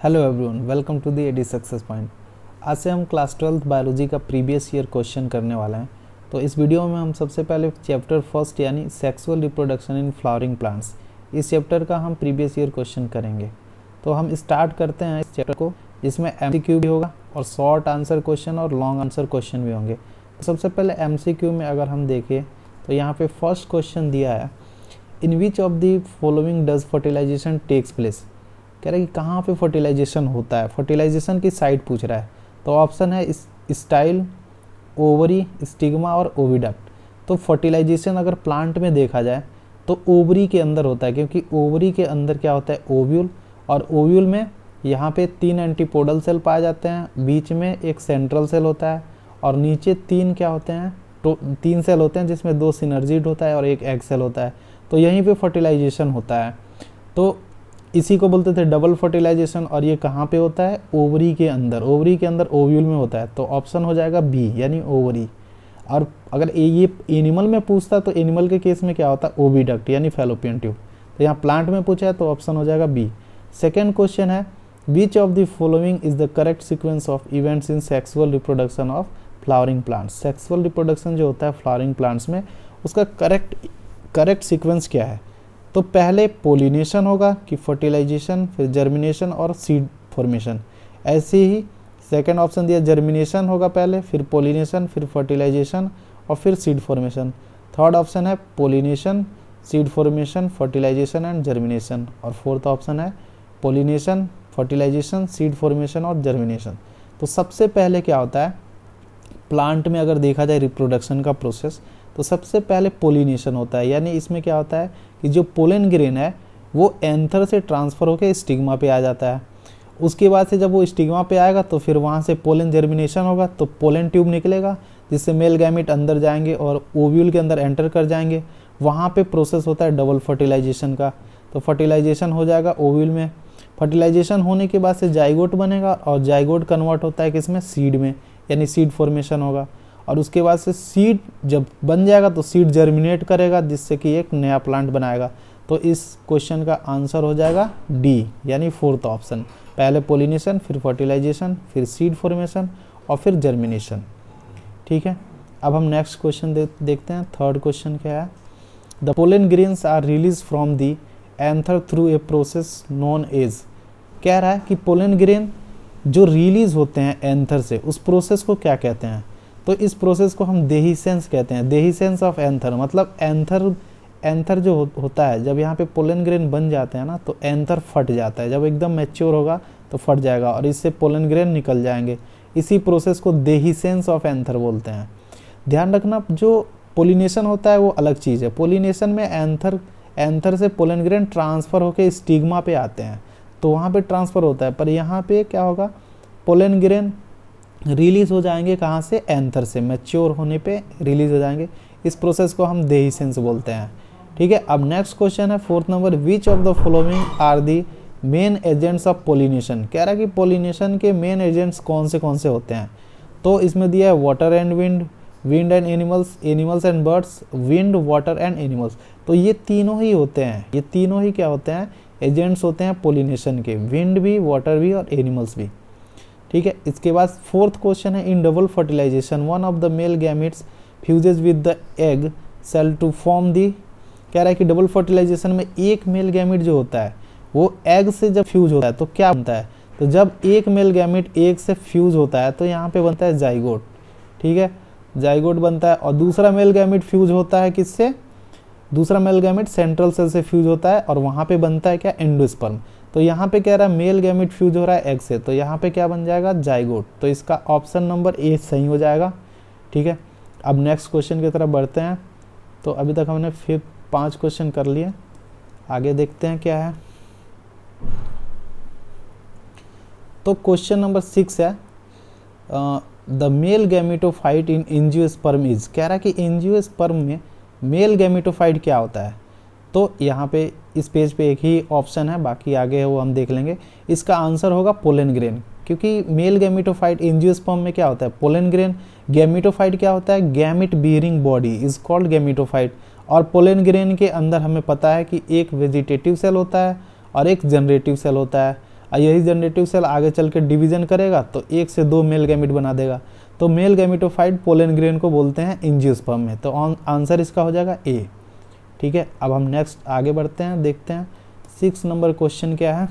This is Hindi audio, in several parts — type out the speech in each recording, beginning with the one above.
Hello everyone, welcome to the AD success point. आज से हम क्लास 12th बायोलॉजी का प्रीवियस ईयर क्वेश्चन करने वाले हैं। तो इस वीडियो में हम सबसे पहले चैप्टर फर्स्ट यानी sexual reproduction in flowering plants, इस चैप्टर का हम प्रीवियस ईयर क्वेश्चन करेंगे। तो हम स्टार्ट करते हैं इस चैप्टर को, जिसमें एमसीक्यू भी होगा और शॉर्ट आंसर क्वेश्चन और लॉन्ग आंसर क्वेश्चन भी होंगे। तो सबसे पहले एमसीक्यू में अगर हम देखें तो यहाँ पे फर्स्ट क्वेश्चन दिया है, in which of the following does fertilisation takes place. कह रहा है कि कहाँ पे फर्टिलाइजेशन होता है, फर्टिलाइजेशन की साइट पूछ रहा है। तो ऑप्शन है स्टाइल, ओवरी, स्टिग्मा और ओविडक्ट। तो फर्टिलाइजेशन अगर प्लांट में देखा जाए तो ओवरी के अंदर होता है, क्योंकि ओवरी के अंदर क्या होता है, ओव्यूल, और ओव्यूल में यहाँ पे 3 एंटीपोडल सेल पाए जाते हैं, बीच में एक सेंट्रल सेल होता है और नीचे 3 क्या होते हैं, 3 सेल होते हैं, जिसमें 2 सिनर्जिड होता है और एक एग सेल होता है। तो यहीं पे फर्टिलाइजेशन होता है। तो इसी को बोलते थे डबल फर्टिलाइजेशन। और ये कहाँ पे होता है, ओवरी के अंदर, ओवरी के अंदर ओव्यूल में होता है। तो ऑप्शन हो जाएगा बी यानी ओवरी। और अगर ये एनिमल में पूछता तो एनिमल के केस में क्या होता है, ओविडक्ट यानी फैलोपियन ट्यूब। तो यहाँ प्लांट में पूछा है तो ऑप्शन हो जाएगा बी। सेकेंड क्वेश्चन है, विच of the following is the correct sequence of events in sexual reproduction of flowering plants. Sexual reproduction जो होता है फ्लावरिंग प्लांट्स में, उसका करेक्ट सीक्वेंस क्या है। तो पहले पोलिनेशन होगा कि फर्टिलाइजेशन, फिर जर्मिनेशन और सीड फॉर्मेशन। ऐसे ही सेकंड ऑप्शन दिया, जर्मिनेशन होगा पहले, फिर पोलिनेशन, फिर फर्टिलाइजेशन और फिर सीड फॉर्मेशन। थर्ड ऑप्शन है pollination, seed formation, fertilisation and germination. और फोर्थ ऑप्शन है पोलिनेशन, फर्टिलाइजेशन, सीड फॉर्मेशन और जर्मिनेशन। तो सबसे पहले क्या होता है प्लांट में, अगर देखा जाए रिप्रोडक्शन का प्रोसेस, तो सबसे पहले पोलिनेशन होता है। यानी इसमें क्या होता है कि जो पोलन ग्रेन है वो एंथर से ट्रांसफ़र होकर स्टिग्मा पे आ जाता है। उसके बाद से जब वो स्टिग्मा पे आएगा तो फिर वहाँ से पोलन जर्मिनेशन होगा, तो पोलन ट्यूब निकलेगा, जिससे मेल गैमेट अंदर जाएंगे और ओव्यूल के अंदर एंटर कर जाएंगे। वहाँ पे प्रोसेस होता है डबल फर्टिलाइजेशन का। तो फर्टिलाइजेशन हो जाएगा ओव्यूल में। फर्टिलाइजेशन होने के बाद से जाइगोट बनेगा और जाइगोट कन्वर्ट होता है किसमें, सीड में, यानी सीड फॉर्मेशन होगा। और उसके बाद से सीड जब बन जाएगा तो सीड जर्मिनेट करेगा, जिससे कि एक नया प्लांट बनाएगा। तो इस क्वेश्चन का आंसर हो जाएगा डी यानी फोर्थ ऑप्शन। पहले पोलिनेशन, फिर फर्टिलाइजेशन, फिर सीड फॉर्मेशन और फिर जर्मिनेशन। ठीक है, अब हम नेक्स्ट क्वेश्चन देखते हैं। थर्ड क्वेश्चन क्या है, the pollen grains are release from the anther through a process known as. कह रहा है कि पोलन ग्रेन जो रिलीज होते हैं एंथर से, उस प्रोसेस को क्या कहते हैं। तो इस प्रोसेस को हम देहीसेंस कहते हैं। देहीसेंस ऑफ एंथर मतलब एंथर जो होता है, जब यहाँ पे पोलन ग्रेन बन जाते हैं ना, तो एंथर फट जाता है। जब एकदम मैच्योर होगा तो फट जाएगा और इससे पोलन ग्रेन निकल जाएंगे। इसी प्रोसेस को देहीसेंस ऑफ एंथर बोलते हैं। ध्यान रखना, जो पोलिनेशन होता है वो अलग चीज़ है। पोलिनेशन में एंथर से पोलन ग्रेन ट्रांसफ़र होकर स्टिग्मा पे आते हैं, तो वहाँ पे ट्रांसफ़र होता है। पर यहाँ पे क्या होगा, पोलन ग्रेन रिलीज हो जाएंगे कहाँ से, एंथर से, मैच्योर होने पे रिलीज हो जाएंगे। इस प्रोसेस को हम देहीसेंस बोलते हैं। ठीक है, अब नेक्स्ट क्वेश्चन है fourth number, which of the following are the main agents of pollination. कह रहा है कि पोलिनेशन के मेन एजेंट्स कौन से होते हैं। तो इसमें दिया है water and wind, wind and animals, animals and birds, wind, water and animals. तो ये तीनों ही होते हैं, ये तीनों ही क्या होते हैं, एजेंट्स होते हैं पोलिनेशन के, विंड भी, वाटर भी और एनिमल्स भी। ठीक है, इसके बाद फोर्थ क्वेश्चन है, in double fertilisation one of the male gametes fuses with the egg cell to form the. कह रहा है कि डबल फर्टिलाइजेशन में एक मेल गैमेट जो होता है वो एग से जब फ्यूज होता है तो क्या बनता है। तो जब एक मेल गैमेट एग से फ्यूज होता है तो यहाँ पे बनता है जाइगोट। ठीक है, जाइगोट बनता है। और दूसरा मेल गैमेट फ्यूज होता है किससे, दूसरा मेल गैमेट सेंट्रल सेल से फ्यूज होता है और वहाँ पे बनता है क्या, एंडोस्पर्म। तो यहाँ पे कह रहा है मेल गैमेट फ्यूज हो रहा है एग से, तो यहाँ पे क्या बन जाएगा, जाइगोट। तो इसका ऑप्शन नंबर ए सही हो जाएगा। ठीक है, अब नेक्स्ट क्वेश्चन की तरफ बढ़ते हैं। तो अभी तक हमने फिर 5 क्वेश्चन कर लिए, आगे देखते हैं क्या है। तो क्वेश्चन नंबर 6 है, the male gametophyte in angiosperm is. कह रहा है कि एंजियोस्पर्म में मेल गैमेटोफाइट क्या होता है। तो यहाँ पे इस पेज पे एक ही ऑप्शन है, बाकी आगे है वो हम देख लेंगे। इसका आंसर होगा पोलन ग्रेन, क्योंकि मेल गैमेटोफाइट एंजियोस्पर्म में क्या होता है, पोलन ग्रेन। गैमेटोफाइट क्या होता है, gamete bearing body is called gametophyte. और पोलन ग्रेन के अंदर हमें पता है कि एक वेजिटेटिव सेल होता है और एक जनरेटिव सेल होता है। और यही जनरेटिव सेल आगे चल के डिवीजन करेगा तो 1 से 2 मेल गैमेट बना देगा। तो मेल गैमेटोफाइट पोलन ग्रेन को बोलते हैं एंजियोस्पर्म में। तो आंसर इसका हो जाएगा ए। ठीक है, अब हम नेक्स्ट आगे बढ़ते हैं, देखते हैं 6 नंबर क्वेश्चन क्या है।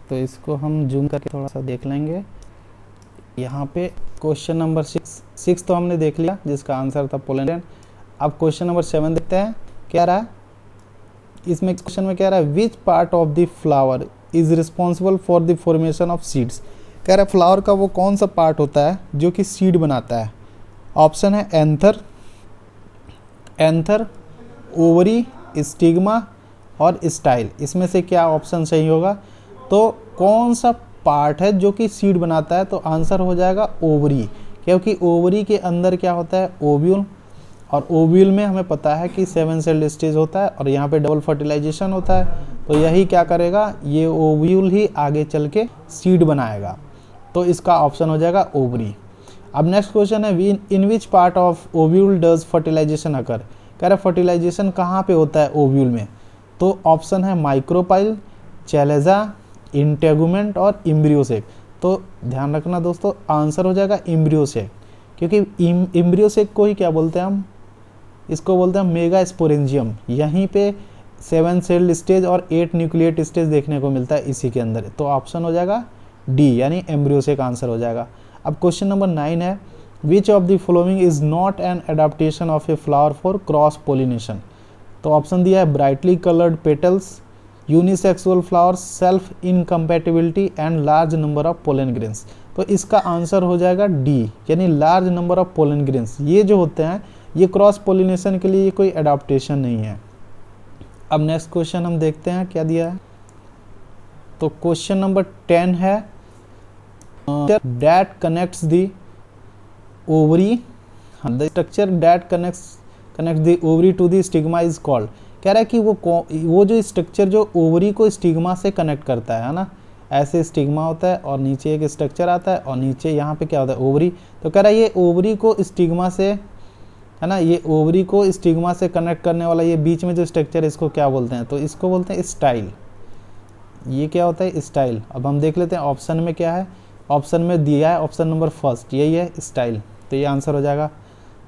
तो इसको हम जूम करके थोड़ा सा देख लेंगे। यहाँ पे क्वेश्चन नंबर 6 तो हमने देख लिया जिसका आंसर था पोलन ग्रेन। अब क्वेश्चन नंबर 7 देखते हैं क्या रहा है। इसमें क्वेश्चन में क्या रहा है, विच part of the flower is responsible for the formation of seeds. कह रहा है फ्लावर का वो कौन सा पार्ट होता है जो कि सीड बनाता है। ऑप्शन है एंथर, ओवरी, स्टिग्मा और स्टाइल। इसमें से क्या ऑप्शन सही होगा। तो कौन सा पार्ट है जो कि सीड बनाता है, तो आंसर हो जाएगा ओवरी, क्योंकि ओवरी के अंदर क्या होता है, ओव्यूल, और ओव्यूल में हमें पता है कि 7 सेल्ड स्टेज होता है और यहाँ पे डबल फर्टिलाइजेशन होता है। तो यही क्या करेगा, ये ओव्यूल ही आगे चल के सीड बनाएगा। तो इसका ऑप्शन हो जाएगा ओवरी। अब नेक्स्ट क्वेश्चन है, in which part of ovule does fertilisation occur. कह रहा फर्टिलाइजेशन कहाँ पे होता है ओव्यूल में। तो ऑप्शन है माइक्रोपाइल, चैलेजा, इंटेगुमेंट और इम्ब्रियोसेक। तो ध्यान रखना दोस्तों, आंसर हो जाएगा इम्ब्रियोसेक, क्योंकि इम्ब्रियोसेक को ही क्या बोलते हैं हम, इसको बोलते हैं मेगा स्पोरेंजियम। यहीं पे 7 सेल्ड स्टेज और 8 न्यूक्लिएट स्टेज देखने को मिलता है इसी के अंदर। तो ऑप्शन हो जाएगा डी, यानी एम्ब्रियोसेक आंसर हो जाएगा। अब क्वेश्चन नंबर 9 है, विच of the following is not an adaptation of a flower for cross pollination. तो ऑप्शन दिया है brightly coloured petals, unisexual flowers, self incompatibility and large number of pollen grains. तो इसका आंसर हो जाएगा डी, यानी large number of pollen grains. ये जो होते हैं ये क्रॉस पोलिनेशन के लिए ये कोई एडाप्टेशन नहीं है। अब नेक्स्ट क्वेश्चन हम देखते हैं क्या दिया है। तो क्वेश्चन नंबर 10 है, that connects the ovary, the structure that connects the ovary to the stigma is called. कह रहा है कि वो जो स्ट्रक्चर जो ओवरी को स्टिग्मा से कनेक्ट करता है ना, ऐसे स्टिग्मा होता है और नीचे एक स्ट्रक्चर आता है और नीचे यहाँ पे क्या होता है, ओवरी। तो कह रहा है ये ओवरी को स्टिग्मा से, है ना, ये ओवरी को स्टिग्मा से कनेक्ट करने वाला ये बीच में जो स्ट्रक्चर है इसको क्या बोलते हैं, तो इसको बोलते हैं स्टाइल। ये क्या होता है, स्टाइल। अब हम देख लेते हैं ऑप्शन में क्या है। ऑप्शन में दिया है ऑप्शन नंबर फर्स्ट, यही है स्टाइल। तो ये आंसर हो जाएगा।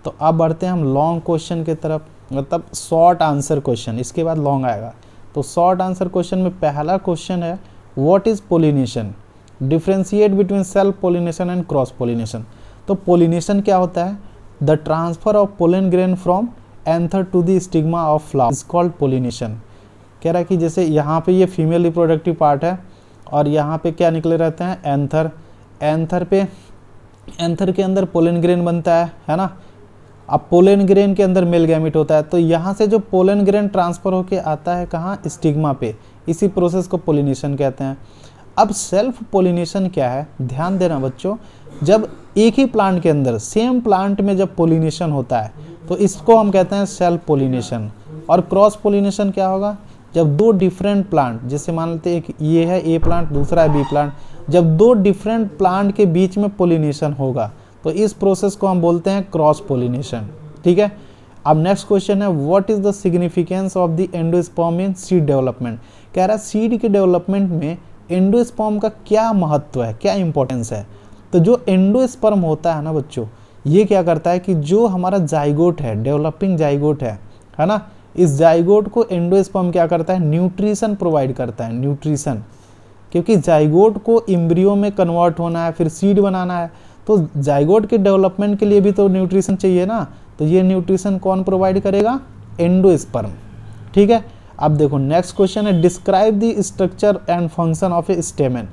तो अब बढ़ते हैं हम लॉन्ग क्वेश्चन की तरफ, मतलब शॉर्ट आंसर क्वेश्चन, इसके बाद लॉन्ग आएगा। तो शॉर्ट आंसर क्वेश्चन में पहला क्वेश्चन है, what is pollination, differentiate between self pollination and cross pollination. तो पोलिनेशन क्या होता है, the transfer of pollen grain from anther to the stigma of flower is called pollination. कह रहा है कि जैसे यहाँ पे ये फीमेल रिप्रोडक्टिव पार्ट है और यहाँ पे क्या निकले रहते हैं, एंथर। एंथर के अंदर पोलन ग्रेन बनता है ना। अब पोलन ग्रेन के अंदर मेल गैमेट होता है, तो यहाँ से जो पोलन ग्रेन ट्रांसफर होके आता है कहाँ, स्टिग्मा पे। इसी प्रोसेस को पोलिनेशन कहते हैं। अब सेल्फ पोलिनेशन क्या है, ध्यान देना बच्चों, जब एक ही प्लांट के अंदर सेम प्लांट में जब पोलिनेशन होता है तो इसको हम कहते हैं सेल्फ पोलिनेशन। और क्रॉस पोलिनेशन क्या होगा, जब दो डिफरेंट प्लांट, जैसे मान लेते हैं एक ये है ए प्लांट, दूसरा है बी प्लांट, जब दो डिफरेंट प्लांट के बीच में पोलिनेशन होगा तो इस प्रोसेस को हम बोलते हैं क्रॉस पोलिनेशन। ठीक है। अब नेक्स्ट क्वेश्चन है, what is the significance of the endosperm in seed development. कह रहा है सीड के डेवलपमेंट में एंडोस्पर्म का क्या महत्व है, क्या इंपॉर्टेंस है। तो जो एंडोस्पर्म होता है ना बच्चों, ये क्या करता है कि जो हमारा जाइगोट है, डेवलपिंग जाइगोट है ना, इस जाइगोट को एंडोस्पर्म क्या करता है, न्यूट्रिशन प्रोवाइड करता है, न्यूट्रिशन। क्योंकि जाइगोट को एम्ब्रियो में कन्वर्ट होना है, फिर सीड बनाना है, तो जाइगोट के डेवलपमेंट के लिए भी तो न्यूट्रिशन चाहिए ना। तो ये न्यूट्रिशन कौन प्रोवाइड करेगा, एंडोस्पर्म। ठीक है। अब देखो नेक्स्ट क्वेश्चन है, describe the structure and function of A stamen.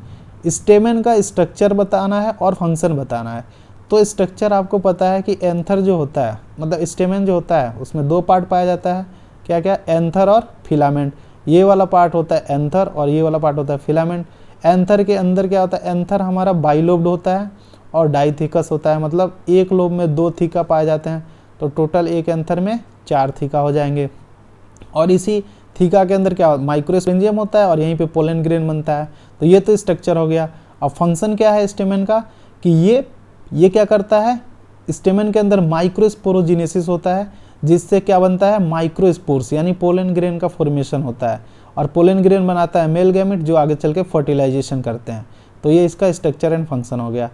Stamen का स्ट्रक्चर बताना है और फंक्शन बताना है। तो स्ट्रक्चर आपको पता है कि एंथर जो होता है, मतलब स्टेमेन जो होता है उसमें दो पार्ट पाया जाता है, क्या क्या, एंथर और फिलामेंट। ये वाला पार्ट होता है एंथर और ये वाला पार्ट होता है फिलामेंट। एंथर के अंदर क्या होता है, एंथर हमारा बाइलोब्ड होता है और डाइथिकस होता है, मतलब एक लोब में 2 थीका पाए जाते हैं। तो टोटल एक एंथर में 4 थीका हो जाएंगे। और इसी थीका के अंदर क्या माइक्रोस्पोरेंजियम होता है और यहीं पे पोलन ग्रेन बनता है। तो ये तो स्ट्रक्चर हो गया। अब फंक्शन क्या है स्टेमन का कि ये क्या करता है, स्टेमन के अंदर माइक्रोस्पोरोजिनेसिस होता है, जिससे क्या बनता है माइक्रोस्पोर्स यानी पोलन ग्रेन का फॉर्मेशन होता है, और पोलन ग्रेन बनाता है मेल गैमेट जो आगे चल के फर्टिलाइजेशन करते हैं। तो ये इसका स्ट्रक्चर एंड फंक्शन हो गया।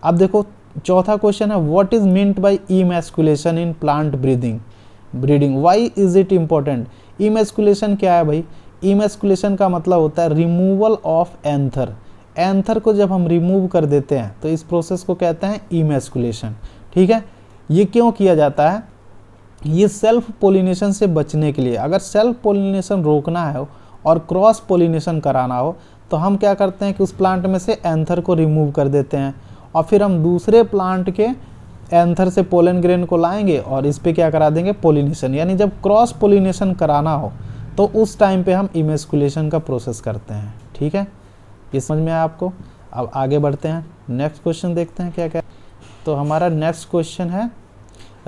अब देखो चौथा क्वेश्चन है what is meant by emasculation in plant breeding, why is it important. Emasculation क्या है भाई, इमैस्कुलेशन का मतलब होता है रिमूवल ऑफ एंथर। एंथर को जब हम रिमूव कर देते हैं तो इस प्रोसेस को कहते हैं इमैस्कुलेशन। ठीक है, ये क्यों किया जाता है, ये सेल्फ पोलिनेशन से बचने के लिए। अगर सेल्फ पोलिनेशन रोकना है और क्रॉस पोलिनेशन कराना हो तो हम क्या करते हैं कि उस प्लांट में से एंथर को रिमूव कर देते हैं और फिर हम दूसरे प्लांट के एंथर से पोलन ग्रेन को लाएंगे और इस पे क्या करा देंगे पोलिनेशन। यानी जब क्रॉस पोलिनेशन कराना हो तो उस टाइम पे हम इमैस्कुलेशन का प्रोसेस करते हैं। ठीक है, ये समझ में आया आपको। अब आगे बढ़ते हैं, नेक्स्ट क्वेश्चन देखते हैं क्या क्या। तो हमारा नेक्स्ट क्वेश्चन है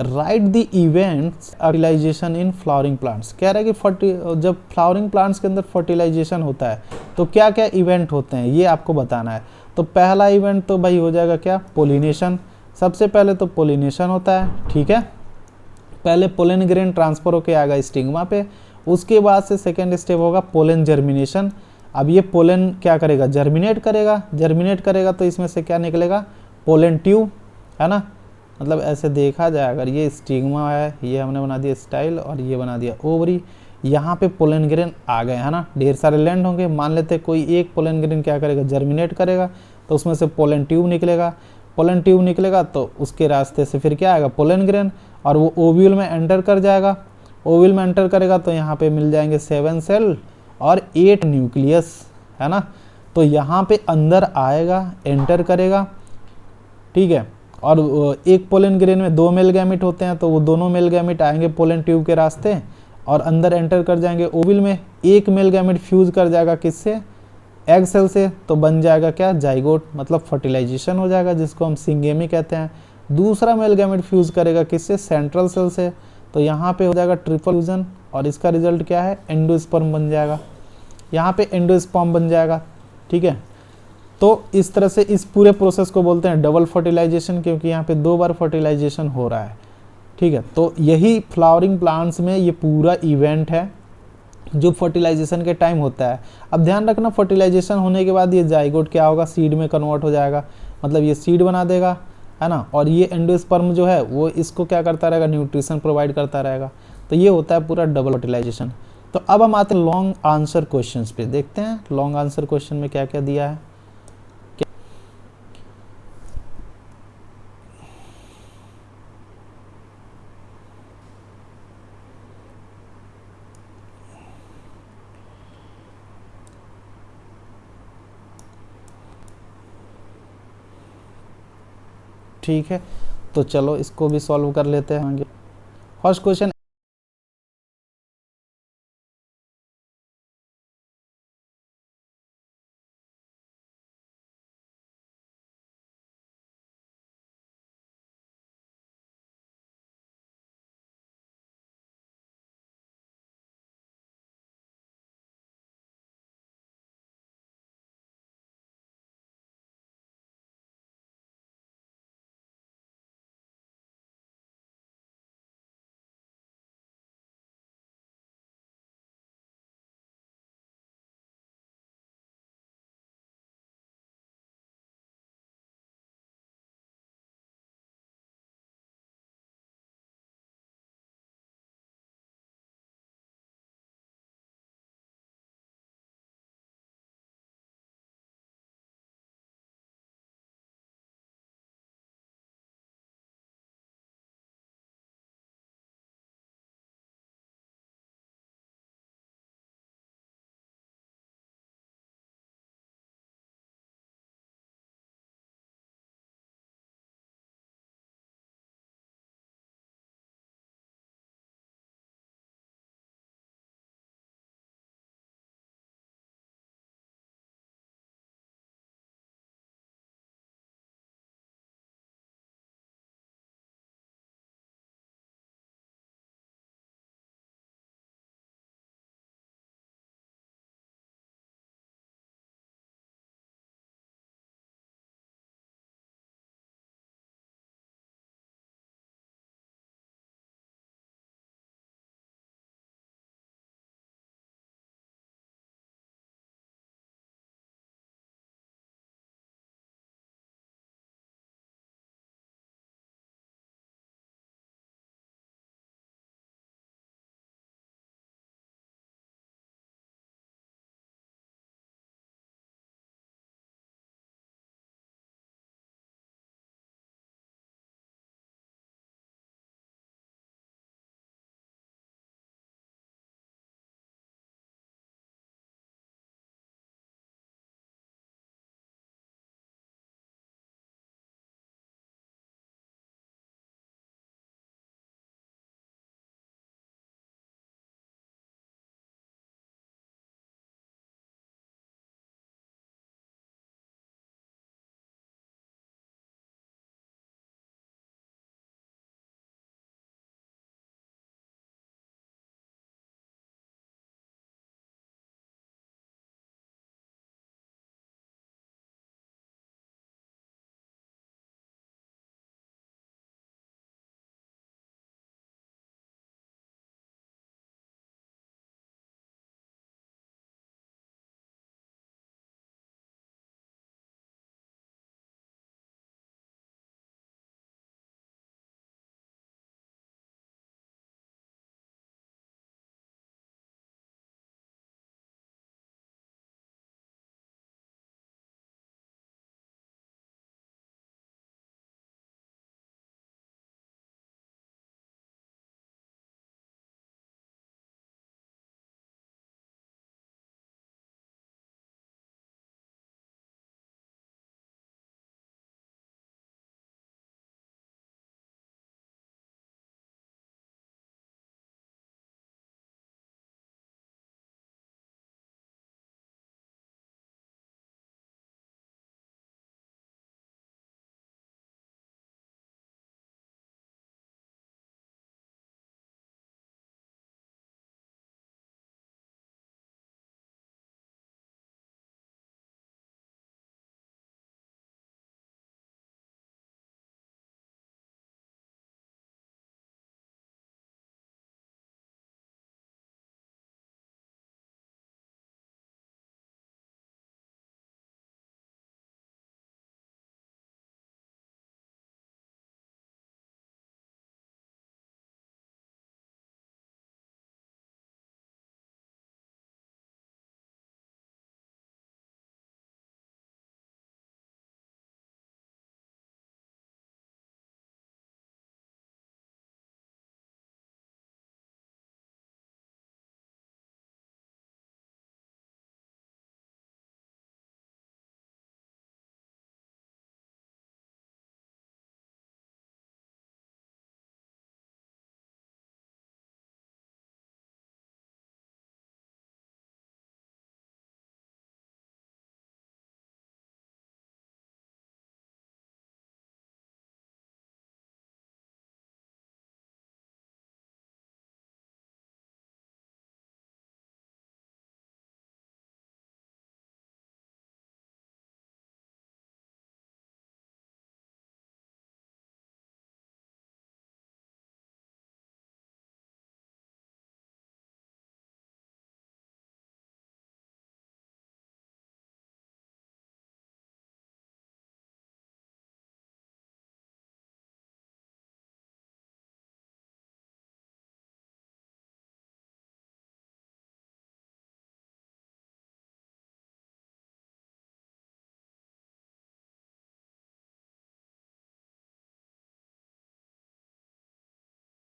write the events fertilisation in flowering plants. कह रहा है कि जब फ्लावरिंग प्लांट्स के अंदर फर्टिलाइजेशन होता है तो क्या क्या इवेंट होते हैं ये आपको बताना है। तो पहला इवेंट तो भाई हो जाएगा क्या, पोलिनेशन। सबसे पहले तो पोलिनेशन होता है। ठीक है, पहले पोलन ग्रेन ट्रांसफर होके आएगा स्टिग्मा पे, उसके बाद से सेकेंड स्टेप होगा पोलन जर्मिनेशन। अब ये पोलन क्या करेगा, जर्मिनेट करेगा तो इसमें से क्या निकलेगा, पोलन ट्यूब, है ना। मतलब ऐसे देखा जाए अगर ये स्टिग्मा है, ये हमने बना दिया स्टाइल और ये बना दिया ओवरी, यहाँ पे पोलन ग्रेन आ गए, है ना। ढेर सारे लैंड होंगे, मान लेते कोई एक पोलन ग्रेन क्या करेगा, जर्मिनेट करेगा तो उसमें से पोलन ट्यूब निकलेगा तो उसके रास्ते से फिर क्या आएगा, पोलन ग्रेन, और वो ओव्यूल में एंटर कर जाएगा। ओव्यूल में एंटर करेगा तो यहाँ पे मिल जाएंगे 7 सेल और 8 न्यूक्लियस, है ना। तो यहाँ पे अंदर आएगा, एंटर करेगा। ठीक है, और एक पोलन ग्रेन में 2 मेल गैमेट होते हैं तो वो दोनों मेल गैमेट आएंगे पोलन ट्यूब के रास्ते और अंदर एंटर कर जाएंगे ओविल में। एक मेल गैमेट फ्यूज कर जाएगा किससे, एग सेल से, तो बन जाएगा क्या, जाइगोट, मतलब फर्टिलाइजेशन हो जाएगा जिसको हम सिंगेमी कहते हैं। दूसरा मेल गैमेट फ्यूज करेगा किससे, सेंट्रल सेल से, तो यहाँ पे हो जाएगा ट्रिपल फ्यूजन और इसका रिजल्ट क्या है, एंडोस्पर्म बन जाएगा। यहाँ पे एंडोस्पर्म बन जाएगा। ठीक है, तो इस तरह से इस पूरे प्रोसेस को बोलते हैं डबल फर्टिलाइजेशन, क्योंकि यहाँ पे 2 बार फर्टिलाइजेशन हो रहा है। ठीक है, तो यही फ्लावरिंग प्लांट्स में ये पूरा इवेंट है जो फर्टिलाइजेशन के टाइम होता है। अब ध्यान रखना फर्टिलाइजेशन होने के बाद ये जाइगोट क्या होगा, सीड में कन्वर्ट हो जाएगा, मतलब ये सीड बना देगा, है ना। और ये एंडोस्पर्म जो है वो इसको क्या करता रहेगा, न्यूट्रिशन प्रोवाइड करता रहेगा। तो ये होता है पूरा डबल फर्टिलाइजेशन। तो अब हम आते हैं लॉन्ग आंसर क्वेश्चन पे, देखते हैं लॉन्ग आंसर क्वेश्चन में क्या क्या दिया है। ठीक है, तो चलो इसको भी सॉल्व कर लेते हैं। First question,